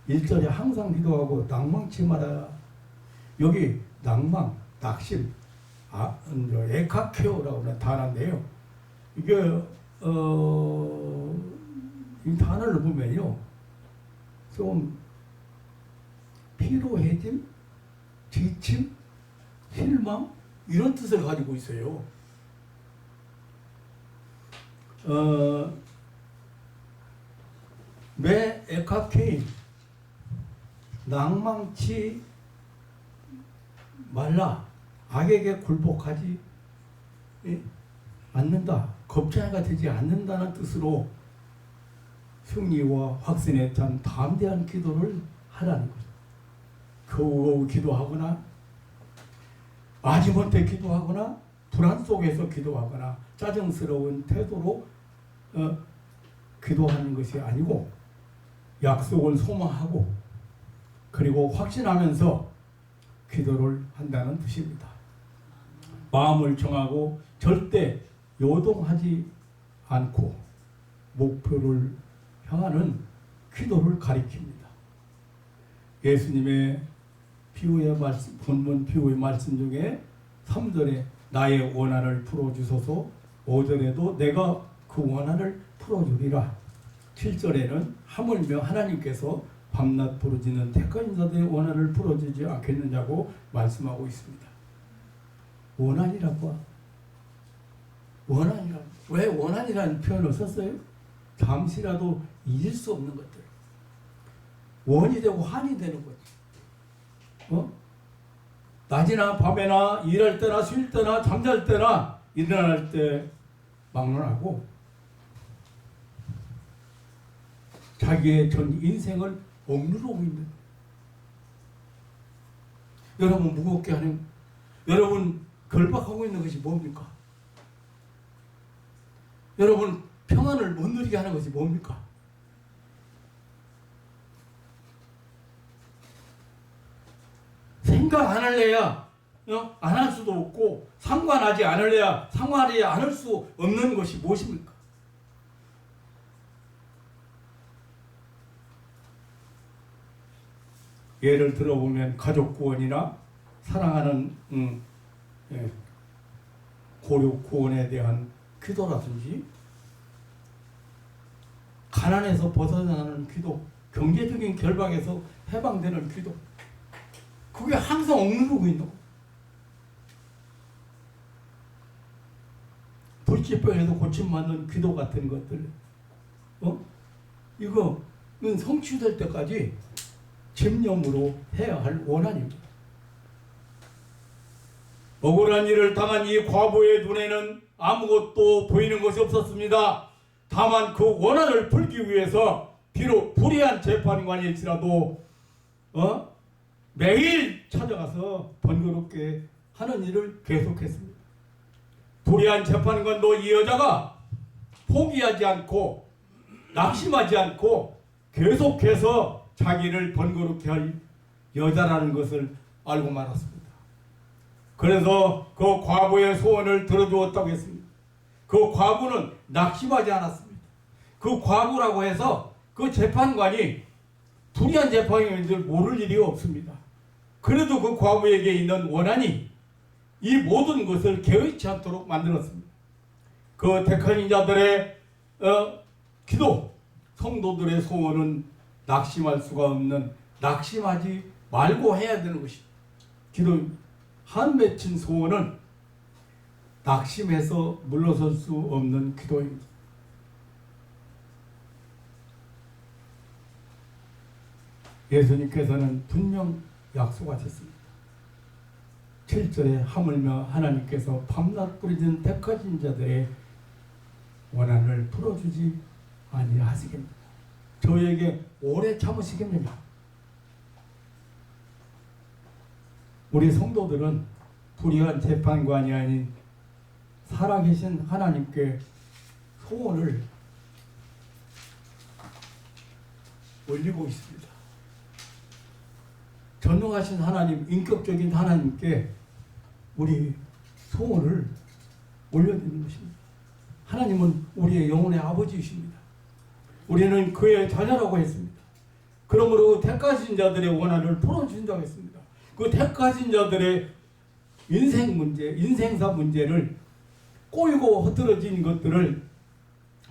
1절에 항상 기도하고 낭망치 마라. 여기 낭망, 낙심, 에카케오라고 하는 단어인데요. 이게 이 단어를 보면요, 좀 피로해짐, 지침, 실망 이런 뜻을 가지고 있어요. 매 에카케인 낭망치 말라. 악에게 굴복하지 않는다. 겁쟁이가 되지 않는다는 뜻으로 승리와 확신에 찬 담대한 기도를 하라는 거죠. 겨우 기도하거나 마지못해 기도하거나 불안 속에서 기도하거나 짜증스러운 태도로 기도하는 것이 아니고 약속을 소망하고 그리고 확신하면서 기도를 한다는 뜻입니다. 마음을 정하고 절대 요동하지 않고 목표를 향하는 기도를 가리킵니다. 예수님의 비유의 말씀, 본문 비유의 말씀 중에 3절에 나의 원한을 풀어주소서, 5절에도 내가 그 원한을 풀어주리라, 7절에는 하물며 하나님께서 밤낮 부르짖는 택한 자들의 원한을 풀어주지 않겠느냐고 말씀하고 있습니다. 원한이라고. 원한이라고. 왜 원한이라는 표현을 썼어요? 잠시라도 잊을 수 없는 것들. 원이 되고 한이 되는 거지. 낮이나 밤에나 일할 때나 쉴 때나 잠잘 때나 일어날 때 막론하고 자기의 전 인생을 억누르고 있는 여러분 무겁게 하는, 여러분 결박하고 있는 것이 뭡니까? 여러분 평안을 못 누리게 하는 것이 뭡니까? 생각 안 할래야 안 할 수도 없고, 상관하지 않을래야 상관하지 않을 수 없는 것이 무엇입니까? 예를 들어보면 가족 구원이나 사랑하는 고려 구원에 대한 기도라든지, 가난에서 벗어나는 기도, 경제적인 결박에서 해방되는 기도, 그게 항상 억누르고 있는 거. 불치병에서 고침받는 기도 같은 것들, 이거는 성취될 때까지 집념으로 해야 할 원한입니다. 억울한 일을 당한 이 과부의 눈에는 아무것도 보이는 것이 없었습니다. 다만 그 원한을 풀기 위해서 비록 불의한 재판관일지라도 매일 찾아가서 번거롭게 하는 일을 계속했습니다. 불의한 재판관도 이 여자가 포기하지 않고 낙심하지 않고 계속해서 자기를 번거롭게 할 여자라는 것을 알고 말았습니다. 그래서 그 과부의 소원을 들어주었다고 했습니다. 그 과부는 낙심하지 않았습니다. 그 과부라고 해서 그 재판관이 불의한 재판인 줄 모를 일이 없습니다. 그래도 그 과부에게 있는 원한이 이 모든 것을 개의치 않도록 만들었습니다. 그 택한 자들의 기도, 성도들의 소원은 낙심할 수가 없는, 낙심하지 말고 해야 되는 것입니다. 기도입니다. 한 맺힌 소원은 낙심해서 물러설 수 없는 기도입니다. 예수님께서는 분명 약속하셨습니다. 7절에 하물며 하나님께서 밤낮 부르짖는 택하신 자들의 원한을 풀어주지 아니하시겠느냐. 저에게 오래 참으시겠느냐. 우리 성도들은 불의한 재판관이 아닌 살아계신 하나님께 소원을 올리고 있습니다. 전능하신 하나님, 인격적인 하나님께 우리 소원을 올려드리는 것입니다. 하나님은 우리의 영혼의 아버지이십니다. 우리는 그의 자녀라고 했습니다. 그러므로 택하신 자들의 원한을 풀어주신다고 했습니다. 그 택하신 자들의 인생 문제, 인생사 문제를 꼬이고 흐트러진 것들을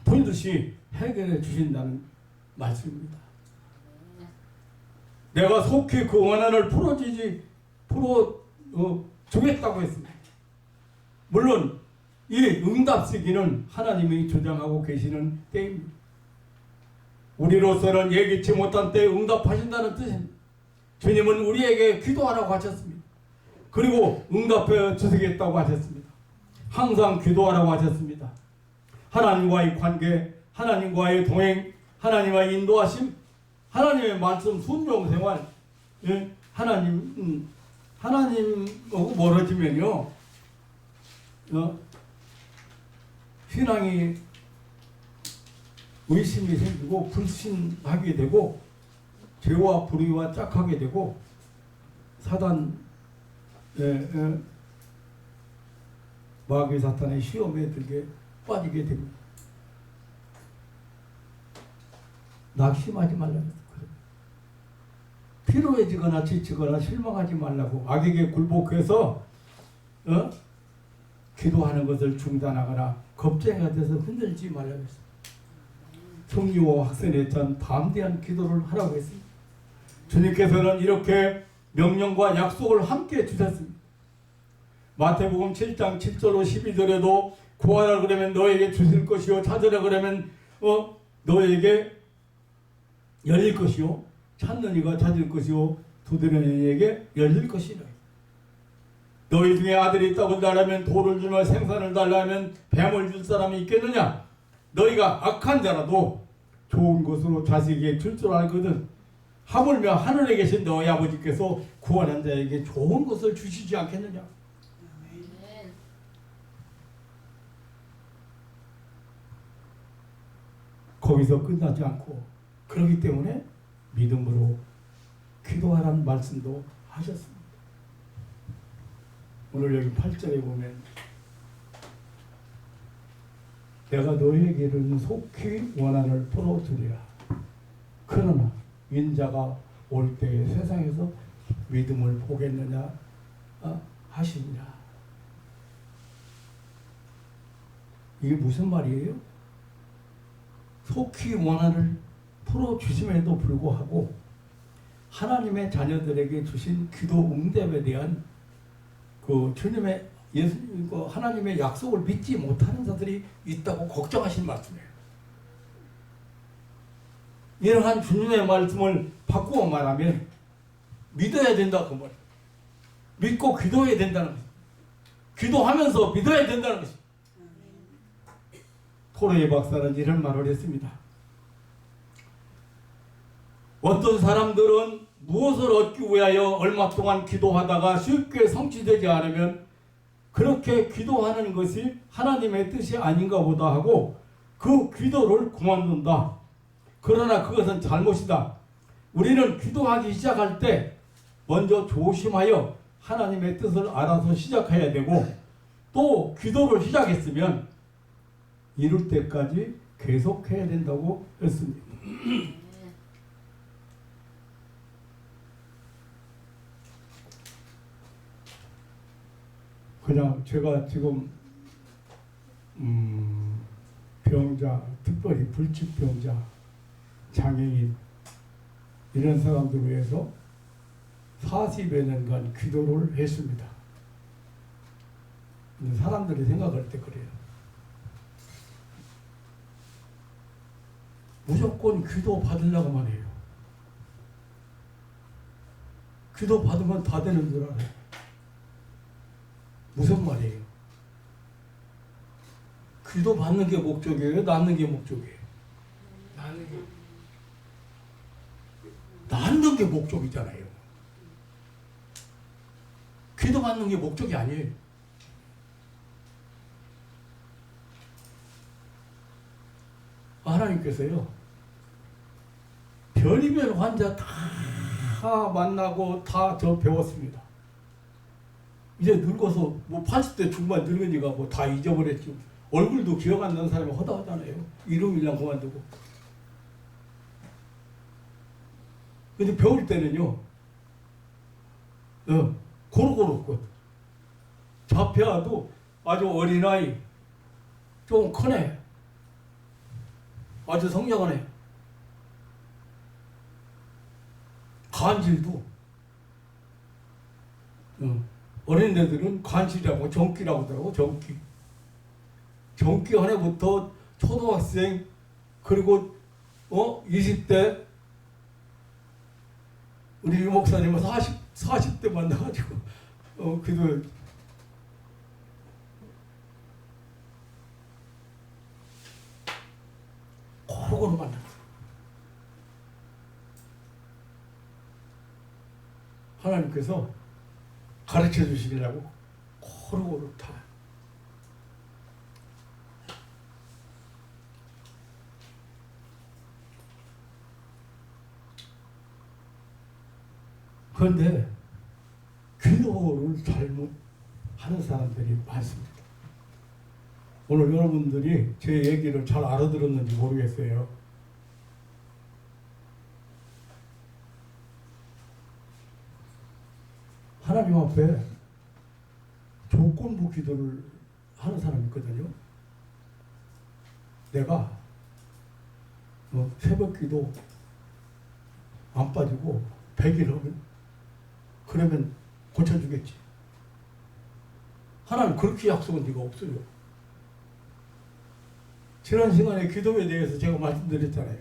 반드시 해결해 주신다는 말씀입니다. 내가 속히 그 원한을 풀어주겠다고 했습니다. 물론 이 응답 시기는 하나님이 주장하고 계시는 때입니다. 우리로서는 예기치 못한 때에 응답하신다는 뜻입니다. 주님은 우리에게 기도하라고 하셨습니다. 그리고 응답해 주시겠다고 하셨습니다. 항상 기도하라고 하셨습니다. 하나님과의 관계, 하나님과의 동행, 하나님과의 인도하심, 하나님의 말씀 순종 생활, 하나님하고 멀어지면요, 신앙이 의심이 생기고 불신하게 되고 죄와 불의와 짝하게 되고 사단 마귀 사탄의 시험에 들게 빠지게 됩니다. 낙심하지 말라고 했어요. 피로해지거나 지치거나 실망하지 말라고, 악에게 굴복해서 기도하는 것을 중단하거나 겁쟁이가 돼서 흔들지 말라고 했어요. 성리와 확산에 찬 담대한 기도를 하라고 했습니다. 주님께서는 이렇게 명령과 약속을 함께 주셨습니다. 마태복음 7장 7절로 12절에도 구하라 그러면 너에게 주실 것이요, 찾으라 그러면 너에게 열릴 것이요, 찾는 이가 찾을 것이요, 두드리는 이에게 열릴 것이라. 너희 중에 아들이 있다고 달라면 돌을 주며 생선을 달라면 뱀을 줄 사람이 있겠느냐? 너희가 악한 자라도 좋은 것으로 자식에게 줄 줄 알거든. 하물며 하늘에 계신 너희 아버지께서 구원한 자에게 좋은 것을 주시지 않겠느냐. 거기서 끝나지 않고 그렇기 때문에 믿음으로 기도하라는 말씀도 하셨습니다. 오늘 여기 8절에 보면 내가 너희에게는 속히 원한을 풀어주리라. 그러나 인자가 올 때에 세상에서 믿음을 보겠느냐 하시니라. 이게 무슨 말이에요? 속히 원한을 풀어주심에도 불구하고 하나님의 자녀들에게 주신 기도 응답에 대한 그 주님의 하나님의 약속을 믿지 못하는 자들이 있다고 걱정하신 말씀이에요. 이러한 주님의 말씀을 바꾸어 말하면 믿어야 된다 그 말이에요. 믿고 기도해야 된다는 것이죠. 기도하면서 믿어야 된다는 것이죠. 토르의 박사는 이런 말을 했습니다. 어떤 사람들은 무엇을 얻기 위하여 얼마 동안 기도하다가 쉽게 성취되지 않으면 그렇게 기도하는 것이 하나님의 뜻이 아닌가 보다 하고 그 기도를 그만둔다. 그러나 그것은 잘못이다. 우리는 기도하기 시작할 때 먼저 조심하여 하나님의 뜻을 알아서 시작해야 되고 또 기도를 시작했으면 이룰 때까지 계속해야 된다고 했습니다. 그냥 제가 지금 병자, 특별히 불치병자, 장애인 이런 사람들을 위해서 40여 년간 기도를 했습니다. 사람들이 생각할 때 그래요. 무조건 기도 받으려고만 해요. 기도 받으면 다 되는 줄 알아요. 무슨 말이에요? 기도 받는 게 목적이에요? 낳는 게 목적이에요? 낳는 게 목적이잖아요. 기도 받는 게 목적이 아니에요. 하나님께서요, 별의별 환자 다 만나고 다 저 배웠습니다. 이제 늙어서 뭐 80대 중반 늙은이가 뭐 다 잊어버렸지. 얼굴도 기억 안 나는 사람이 허다하잖아요. 이름이랑 그만두고. 근데 배울 때는요, 고루고루 잡혀도 아주 어린아이, 좀 크네, 아주 성장하네. 간질도 어린애들은 간질이라고 정기라고 하더라고. 정기 한 해부터 초등학생 그리고 20대 우리 유 목사님은 40대 만나가지고 그래도 고루고루 만났어. 하나님께서 가르쳐 주시려고 고루고루 다. 그런데 기도를 잘못하는 사람들이 많습니다. 오늘 여러분들이 제 얘기를 잘 알아들었는지 모르겠어요. 하나님 앞에 조건부 기도를 하는 사람이 있거든요. 내가 새벽 기도 안 빠지고 100일 하면 그러면 고쳐주겠지. 하나님 그렇게 약속은 네가 없어요. 지난 시간에 기도에 대해서 제가 말씀드렸잖아요.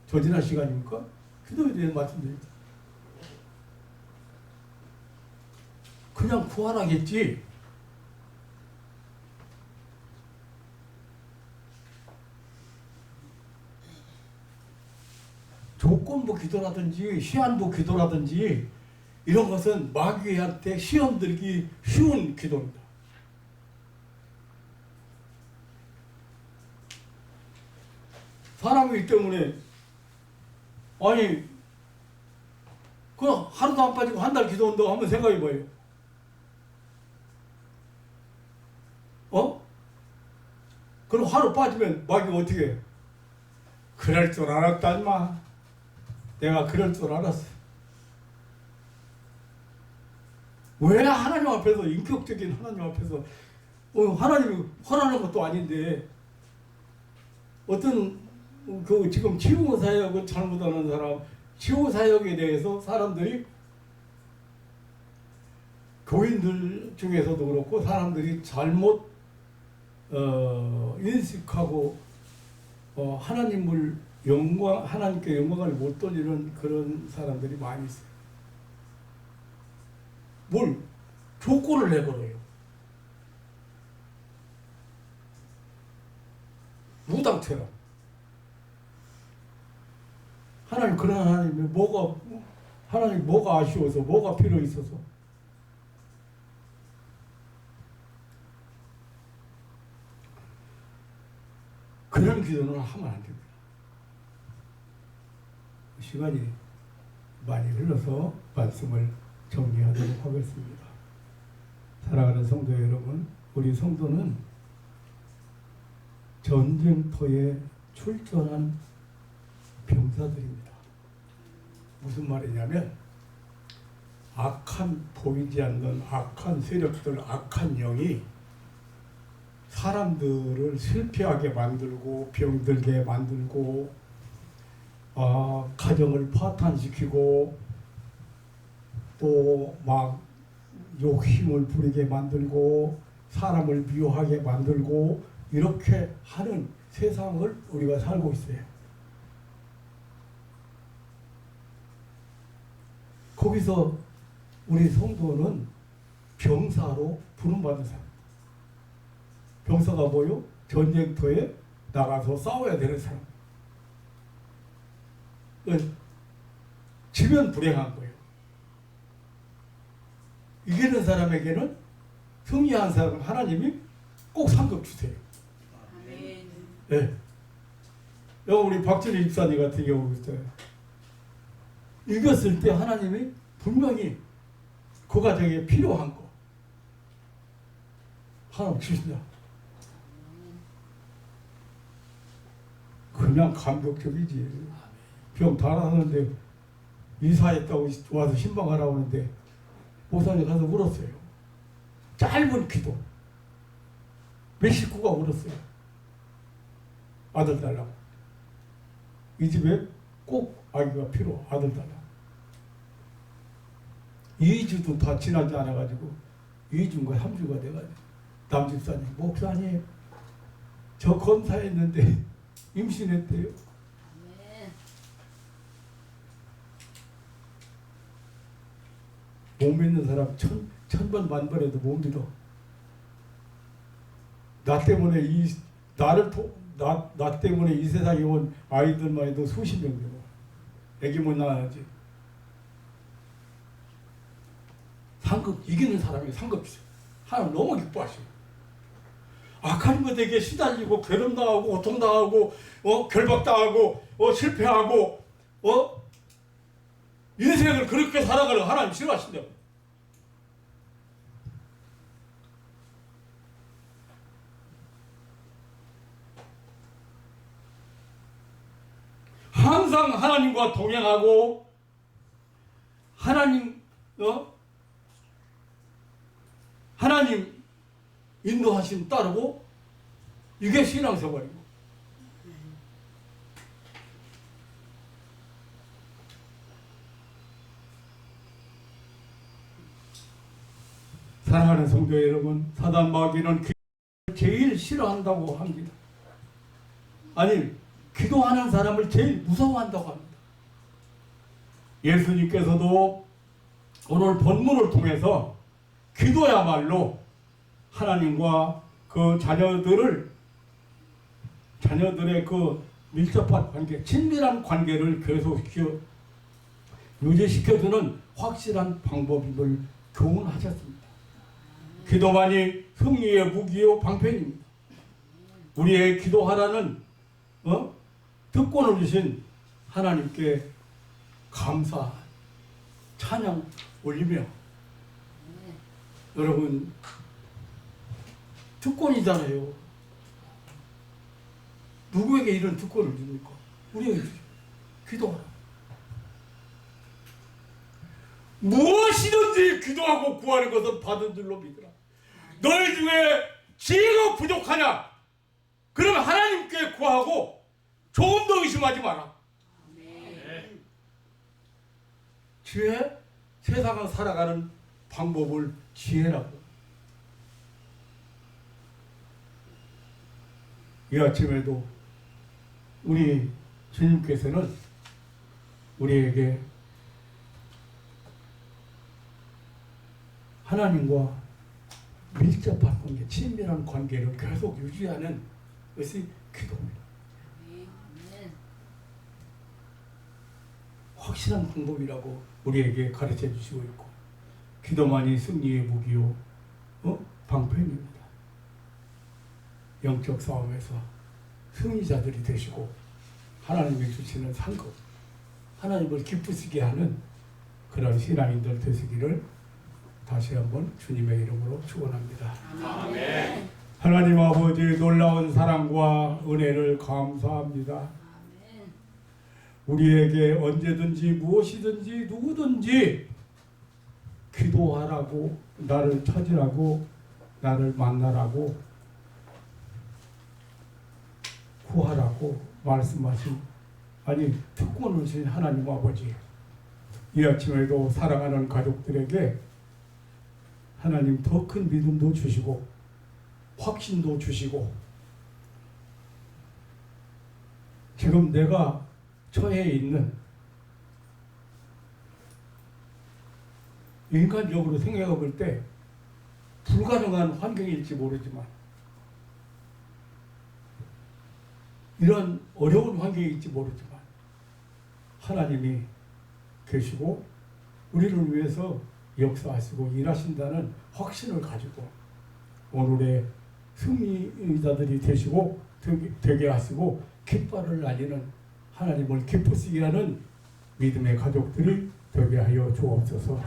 저 지난 시간입니까? 기도에 대해서 말씀드렸잖아요. 그냥 구하라겠지. 조건부 기도라든지 시한부 기도라든지 이런 것은 마귀한테 시험 들기 쉬운 기도입니다. 사람이기 때문에 아니 그 하루도 안 빠지고 한 달 기도한다고 한번 생각해 봐요. 그럼 하루 빠지면 마귀가 어떻게 해? 그럴 줄 알았다 임마. 내가 그럴 줄 알았어. 왜 하나님 앞에서 인격적인 하나님 앞에서 하나님이 허락하는 것도 아닌데 어떤 그 지금 치유 사역을 잘못하는 사람, 치유 사역에 대해서 사람들이 교인들 중에서도 그렇고 사람들이 잘못 인식하고 하나님을 하나님께 영광을 못 돌리는 그런 사람들이 많이 있어요. 뭘 조건을 내걸어요. 무당처럼. 하나님 그런 하나님이 하나님 뭐가 아쉬워서 뭐가 필요 있어서 그런 기도는 하면 안 됩니다. 시간이 많이 흘러서 말씀을 정리하도록 하겠습니다. 사랑하는 성도 여러분, 우리 성도는 전쟁터에 출전한 병사들입니다. 무슨 말이냐면 보이지 않는 악한 세력들, 악한 영이 사람들을 실패하게 만들고 병들게 만들고 가정을 파탄시키고 또 막 욕심을 부리게 만들고 사람을 미워하게 만들고 이렇게 하는 세상을 우리가 살고 있어요. 거기서 우리 성도는 병사로 부름받은 사람. 병사가 뭐요? 전쟁터에 나가서 싸워야 되는 사람. 지면 불행한 거예요. 이기는 사람에게는 승리한 사람 하나님이 꼭 상급 주세요. 네. 여기 우리 박진희 집사님 같은 경우 있어요. 이겼을 때 하나님이 분명히 그 가정에 필요한 거 하나님 주신다. 그냥 감격적이지. 병 다 나았는데 이사했다고 와서 신방하라고 하는데 목사님 가서 울었어요. 짧은 기도. 몇 식구가 울었어요. 아들 달라고. 이 집에 꼭 아기가 필요. 아들 달라고. 2주도 다 지나지 않아가지고 2주인가 3주가 돼가지고 남집사님, 목사님 저 검사했는데 임신했대요. 못 믿는 사람 천번 만번해도 못 믿어. 나 때문에 나 때문에 이 세상에 온 아이들만 해도 수십 명 되고 애기 못 낳아야지. 상급 이기는 사람이 상급 주세요. 하나님 너무 기뻐하시고 악한 것에게 시달리고 괴롭당하고 고통당하고 결박당하고 실패하고 인생을 그렇게 살아가는 하나님 싫어하신다고. 항상 하나님과 동행하고 하나님 인도하심 따르고 이게 신앙생활이고. 사랑하는 성도 여러분, 사단 마귀는 제일 싫어한다고 합니다. 아니, 기도하는 사람을 제일 무서워한다고 합니다. 예수님께서도 오늘 본문을 통해서 기도야말로 하나님과 그 자녀들의 그 밀접한 관계, 친밀한 관계를 계속시켜 유지시켜주는 확실한 방법임을 교훈하셨습니다. 기도만이 승리의 무기요 방편입니다. 우리의 기도하라는 특권을 주신 하나님께 감사, 찬양 올리며 여러분 특권이잖아요. 누구에게 이런 특권을 줍니까? 우리에게 주죠. 기도하라. 무엇이든지 기도하고 구하는 것은 받은 줄로 믿으라. 너희 중에 지혜가 부족하냐? 그러면 하나님께 구하고 조금 더 의심하지 마라. 지혜? 세상을 살아가는 방법을 지혜라고. 이 아침에도 우리 주님께서는 우리에게 하나님과 밀접한 관계, 친밀한 관계를 계속 유지하는 것이 기도입니다. 확실한 방법이라고 우리에게 가르쳐 주시고 있고, 기도만이 승리의 무기요 방편입니다. 영적 싸움에서 승리자들이 되시고 하나님이 주시는 상급, 하나님을 기쁘시게 하는 그런 신앙인들 되시기를 다시 한번 주님의 이름으로 축원합니다. 아멘. 하나님 아버지 놀라운 사랑과 은혜를 감사합니다. 우리에게 언제든지 무엇이든지 누구든지 기도하라고, 나를 찾으라고, 나를 만나라고, 구하라고 말씀하신, 아니 특권을 주신 하나님 아버지, 이 아침에도 사랑하는 가족들에게 하나님 더 큰 믿음도 주시고 확신도 주시고, 지금 내가 처해 있는 인간적으로 생각해 볼 때 불가능한 환경일지 모르지만, 이런 어려운 환경일지 모르지만 하나님이 계시고 우리를 위해서 역사하시고 일하신다는 확신을 가지고 오늘의 승리자들이 되시고 되게 하시고 깃발을 날리는, 하나님을 기쁘시게 하는 믿음의 가족들이 되게 하여 주옵소서.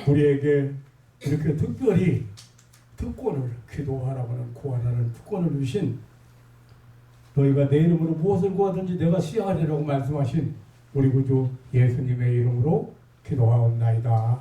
우리에게 이렇게 특별히 특권을, 기도하라고는 구하라는 특권을 주신, 너희가 내 이름으로 무엇을 구하든지 내가 시행하리라고 말씀하신 우리 구주 예수님의 이름으로 기도하옵나이다.